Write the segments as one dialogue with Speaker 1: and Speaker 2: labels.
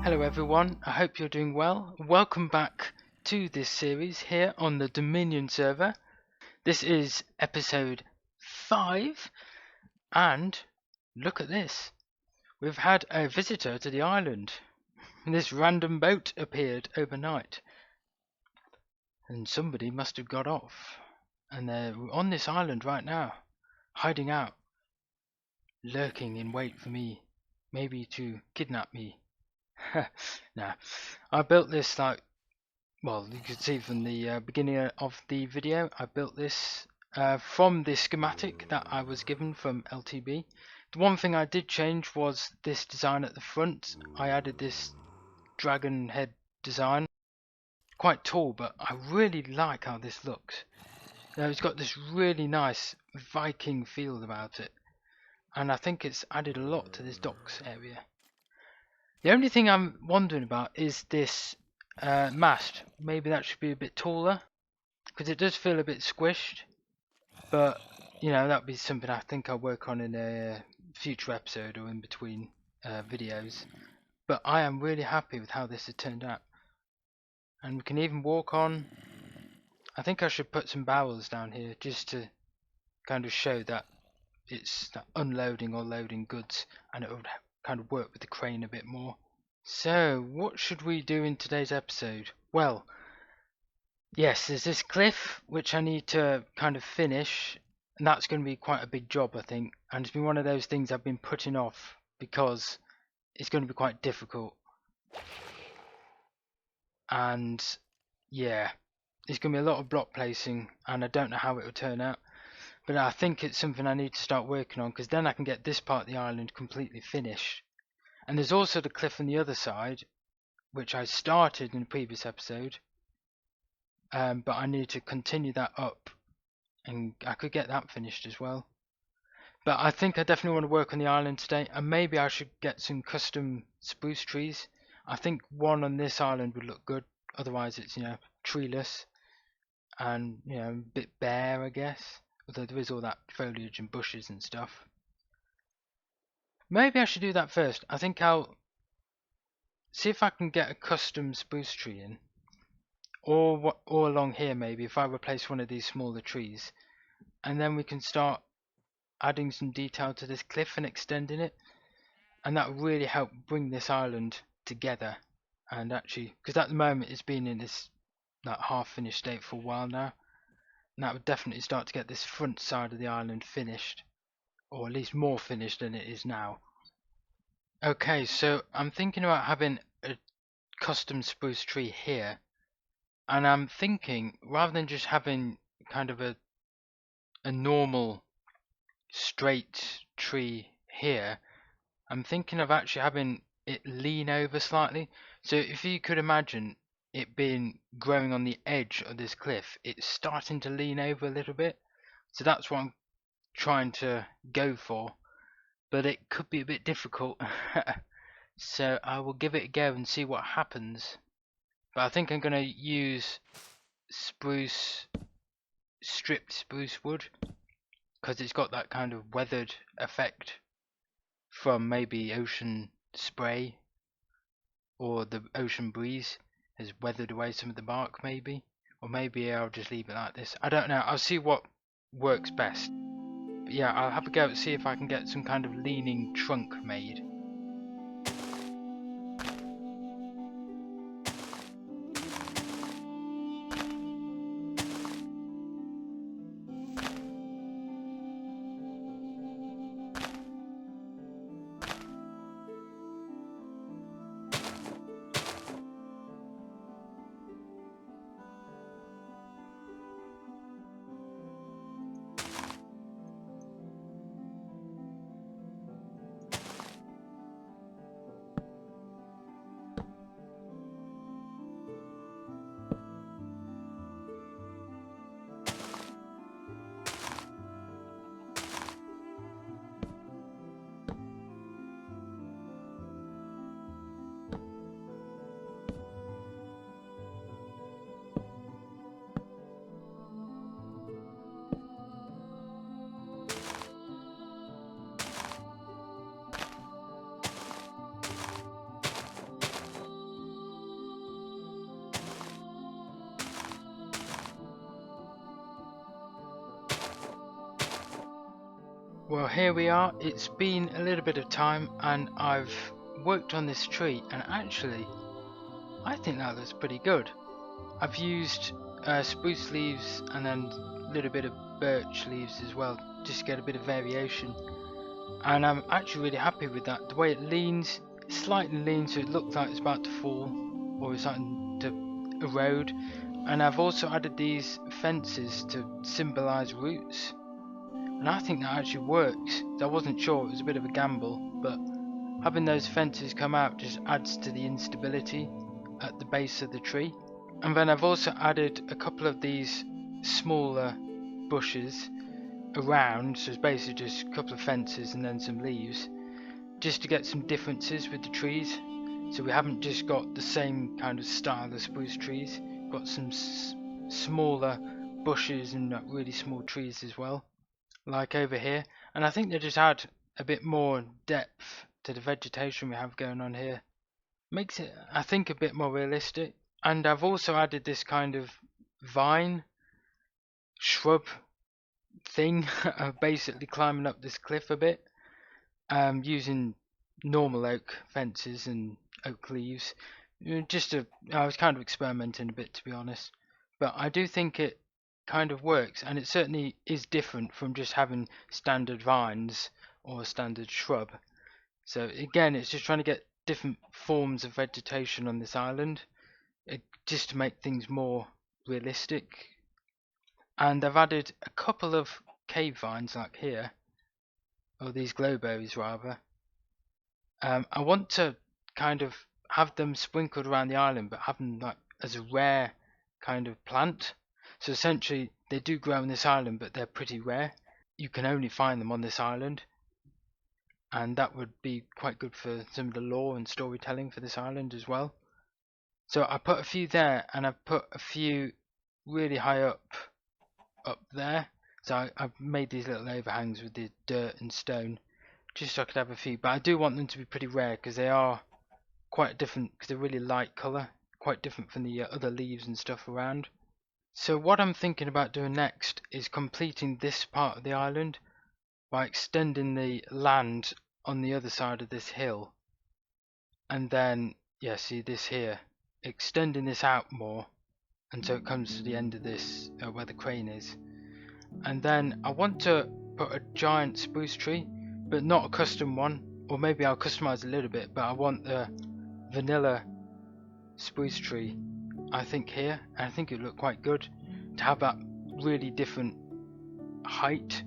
Speaker 1: Hello everyone, I hope you're doing well. Welcome back to this series here on the Dominion server. This is episode 5 and look at this. We've had a visitor to the island. This random boat appeared overnight and somebody must have got off and they're on this island right now, hiding out, lurking in wait for me, maybe to kidnap me. Nah, I built this well, you can see from the beginning of the video, I built this from the schematic that I was given from LTB. The one thing I did change was this design at the front. I added this dragon head design. Quite tall, but I really like how this looks. Now it's got this really nice Viking feel about it, and I think it's added a lot to this docks area. The only thing I'm wondering about is this mast. Maybe that should be a bit taller because it does feel a bit squished, but you know, that'd be something I think I'll work on in a future episode or in between videos. But I am really happy with how this has turned out, and we can even walk on. I think I should put some barrels down here just to kind of show that it's unloading or loading goods, and it would kind of work with the crane a bit more. So what should we do in today's episode? Well, yes, there's this cliff which I need to kind of finish, and that's going to be quite a big job, I think, and it's been one of those things I've been putting off because it's going to be quite difficult. And yeah, it's going to be a lot of block placing and I don't know how it will turn out, but I think it's something I need to start working on because then I can get this part of the island completely finished. And there's also the cliff on the other side, which I started in the previous episode, but I need to continue that up, and I could get that finished as well. But I think I definitely want to work on the island today, and maybe I should get some custom spruce trees. I think one on this island would look good, otherwise it's, you know, treeless and, you know, a bit bare, I guess, although there is all that foliage and bushes and stuff. Maybe I should do that first. I think I'll see if I can get a custom spruce tree in, or along here maybe, if I replace one of these smaller trees, and then we can start adding some detail to this cliff and extending it, and that will really help bring this island together. And actually, because at the moment it's been in this half finished state for a while now, and that would definitely start to get this front side of the island finished, or at least more finished than it is now. Okay, so I'm thinking about having a custom spruce tree here, and I'm thinking rather than just having kind of a normal straight tree here, I'm thinking of actually having it lean over slightly. So if you could imagine it being growing on the edge of this cliff, it's starting to lean over a little bit. So that's what I'm trying to go for, but it could be a bit difficult. So I will give it a go and see what happens. But I think I'm going to use stripped spruce wood, because it's got that kind of weathered effect from maybe ocean spray, or the ocean breeze has weathered away some of the bark maybe, or maybe I'll just leave it like this. I don't know, I'll see what works best. But yeah, I'll have a go to see if I can get some kind of leaning trunk made. Well, here we are. It's been a little bit of time and I've worked on this tree, and actually I think that looks pretty good. I've used spruce leaves and then a little bit of birch leaves as well, just to get a bit of variation, and I'm actually really happy with that. The way it leans, slightly leans, so it looks like it's about to fall or it's starting to erode. And I've also added these fences to symbolise roots, and I think that actually works. I wasn't sure, it was a bit of a gamble, but having those fences come out just adds to the instability at the base of the tree. And then I've also added a couple of these smaller bushes around, so it's basically just a couple of fences and then some leaves, just to get some differences with the trees. So we haven't just got the same kind of style of spruce trees, we've got some smaller bushes and really small trees as well, like over here. And I think they just add a bit more depth to the vegetation we have going on here. Makes it, I think, a bit more realistic. And I've also added this kind of vine shrub thing of basically climbing up this cliff a bit, using normal oak fences and oak leaves. I was kind of experimenting a bit, to be honest, but I do think it kind of works, and it certainly is different from just having standard vines or a standard shrub. So again, it's just trying to get different forms of vegetation on this island, just to make things more realistic. And I've added a couple of cave vines like here, or these glowberries rather. I want to kind of have them sprinkled around the island, but have them like as a rare kind of plant. So essentially they do grow on this island, but they're pretty rare. You can only find them on this island, and that would be quite good for some of the lore and storytelling for this island as well. So I put a few there, and I've put a few really high up there. So I've made these little overhangs with the dirt and stone, just so I could have a few. But I do want them to be pretty rare, because they are quite different, because they're really light colour, quite different from the other leaves and stuff around. So what I'm thinking about doing next is completing this part of the island by extending the land on the other side of this hill, and then, yeah, see this here, extending this out more until it comes to the end of this, where the crane is. And then I want to put a giant spruce tree, but not a custom one, or maybe I'll customize a little bit, but I want the vanilla spruce tree, I think, here, and I think it would look quite good to have that really different height,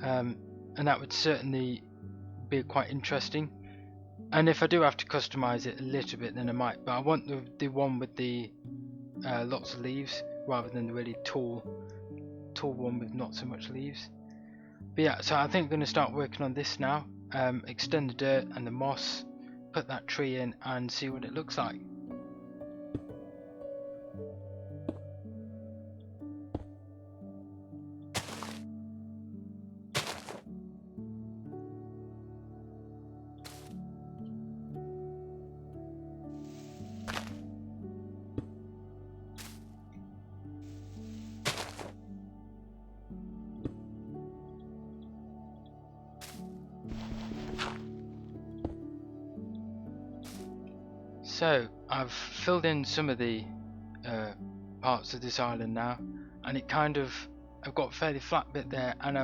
Speaker 1: and that would certainly be quite interesting. And if I do have to customize it a little bit, then I might, but I want the one with the lots of leaves rather than the really tall one with not so much leaves. But yeah, so I think I'm going to start working on this now, extend the dirt and the moss, put that tree in and see what it looks like. So I've filled in some of the parts of this island now, and it kind of, I've got a fairly flat bit there, and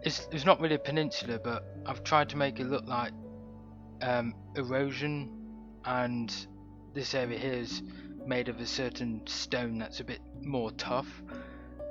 Speaker 1: it's not really a peninsula, but I've tried to make it look like erosion, and this area here is made of a certain stone that's a bit more tough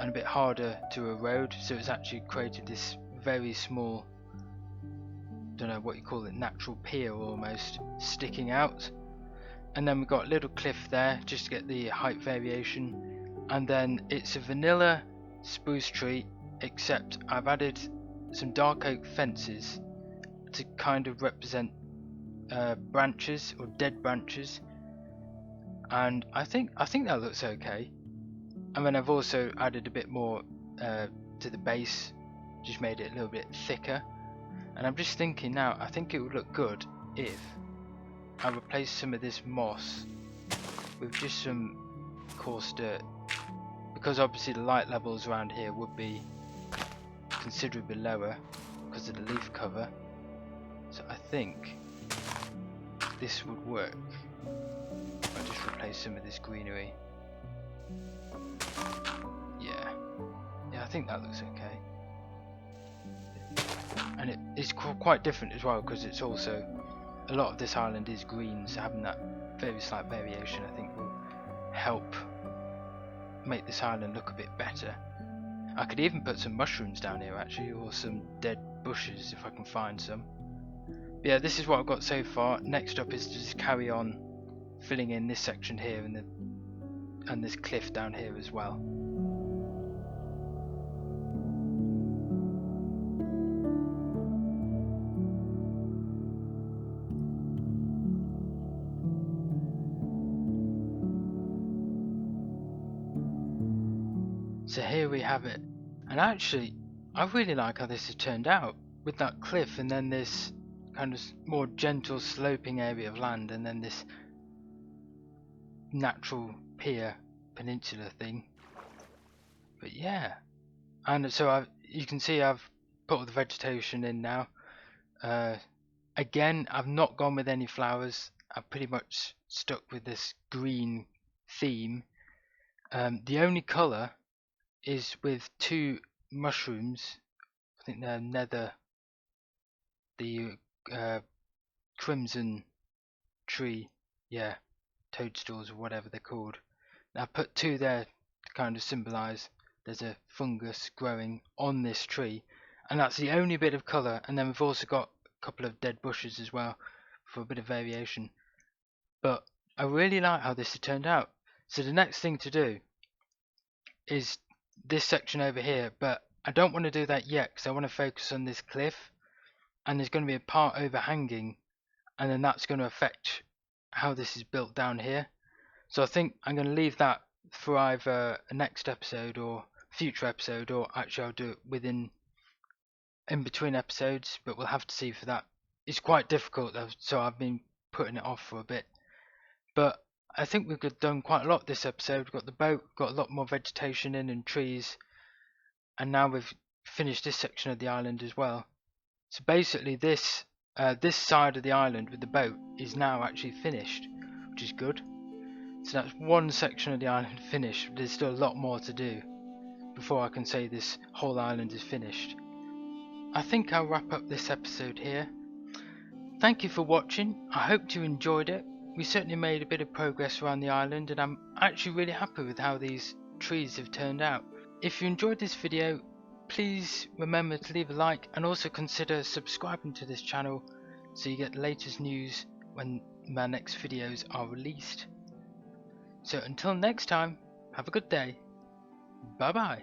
Speaker 1: and a bit harder to erode, so it's actually created this very small, don't know what you call it, natural pier almost sticking out. And then we've got a little cliff there just to get the height variation, and then it's a vanilla spruce tree, except I've added some dark oak fences to kind of represent branches or dead branches, and I think that looks okay. And then I've also added a bit more to the base, just made it a little bit thicker. And I'm just thinking now, I think it would look good if I replace some of this moss with just some coarse dirt, because obviously the light levels around here would be, because considerably lower because of the leaf cover. So I think this would work. I'll just replace some of this greenery. Yeah, I think that looks okay. And it is quite different as well, because it's also, a lot of this island is green, so having that very slight variation I think will help make this island look a bit better. I could even put some mushrooms down here actually, or some dead bushes if I can find some. But yeah, this is what I've got so far. Next up is to just carry on filling in this section here and this cliff down here as well. So here we have it, and actually I really like how this has turned out, with that cliff and then this kind of more gentle sloping area of land and then this natural pier peninsula thing. But yeah, and so you can see I've put all the vegetation in now. Again, I've not gone with any flowers. I've pretty much stuck with this green theme. The only colour is with two mushrooms. I think they're the crimson tree, yeah, toadstools or whatever they're called. Now I put two there to kind of symbolise there's a fungus growing on this tree, and that's the only bit of colour. And then we've also got a couple of dead bushes as well for a bit of variation. But I really like how this has turned out. So the next thing to do is this section over here, but I don't want to do that yet because I want to focus on this cliff, and there's going to be a part overhanging, and then that's going to affect how this is built down here. So I think I'm going to leave that for either a next episode or future episode, or actually I'll do it in between episodes, but we'll have to see for that. It's quite difficult though, so I've been putting it off for a bit. But I think we've done quite a lot this episode. We've got the boat, got a lot more vegetation in and trees, and now we've finished this section of the island as well. So basically this side of the island with the boat is now actually finished, which is good. So that's one section of the island finished. There's still a lot more to do before I can say this whole island is finished. I think I'll wrap up this episode here. Thank you for watching. I hope you enjoyed it. We certainly made a bit of progress around the island, and I'm actually really happy with how these trees have turned out. If you enjoyed this video, please remember to leave a like, and also consider subscribing to this channel so you get the latest news when my next videos are released. So until next time, have a good day. Bye bye.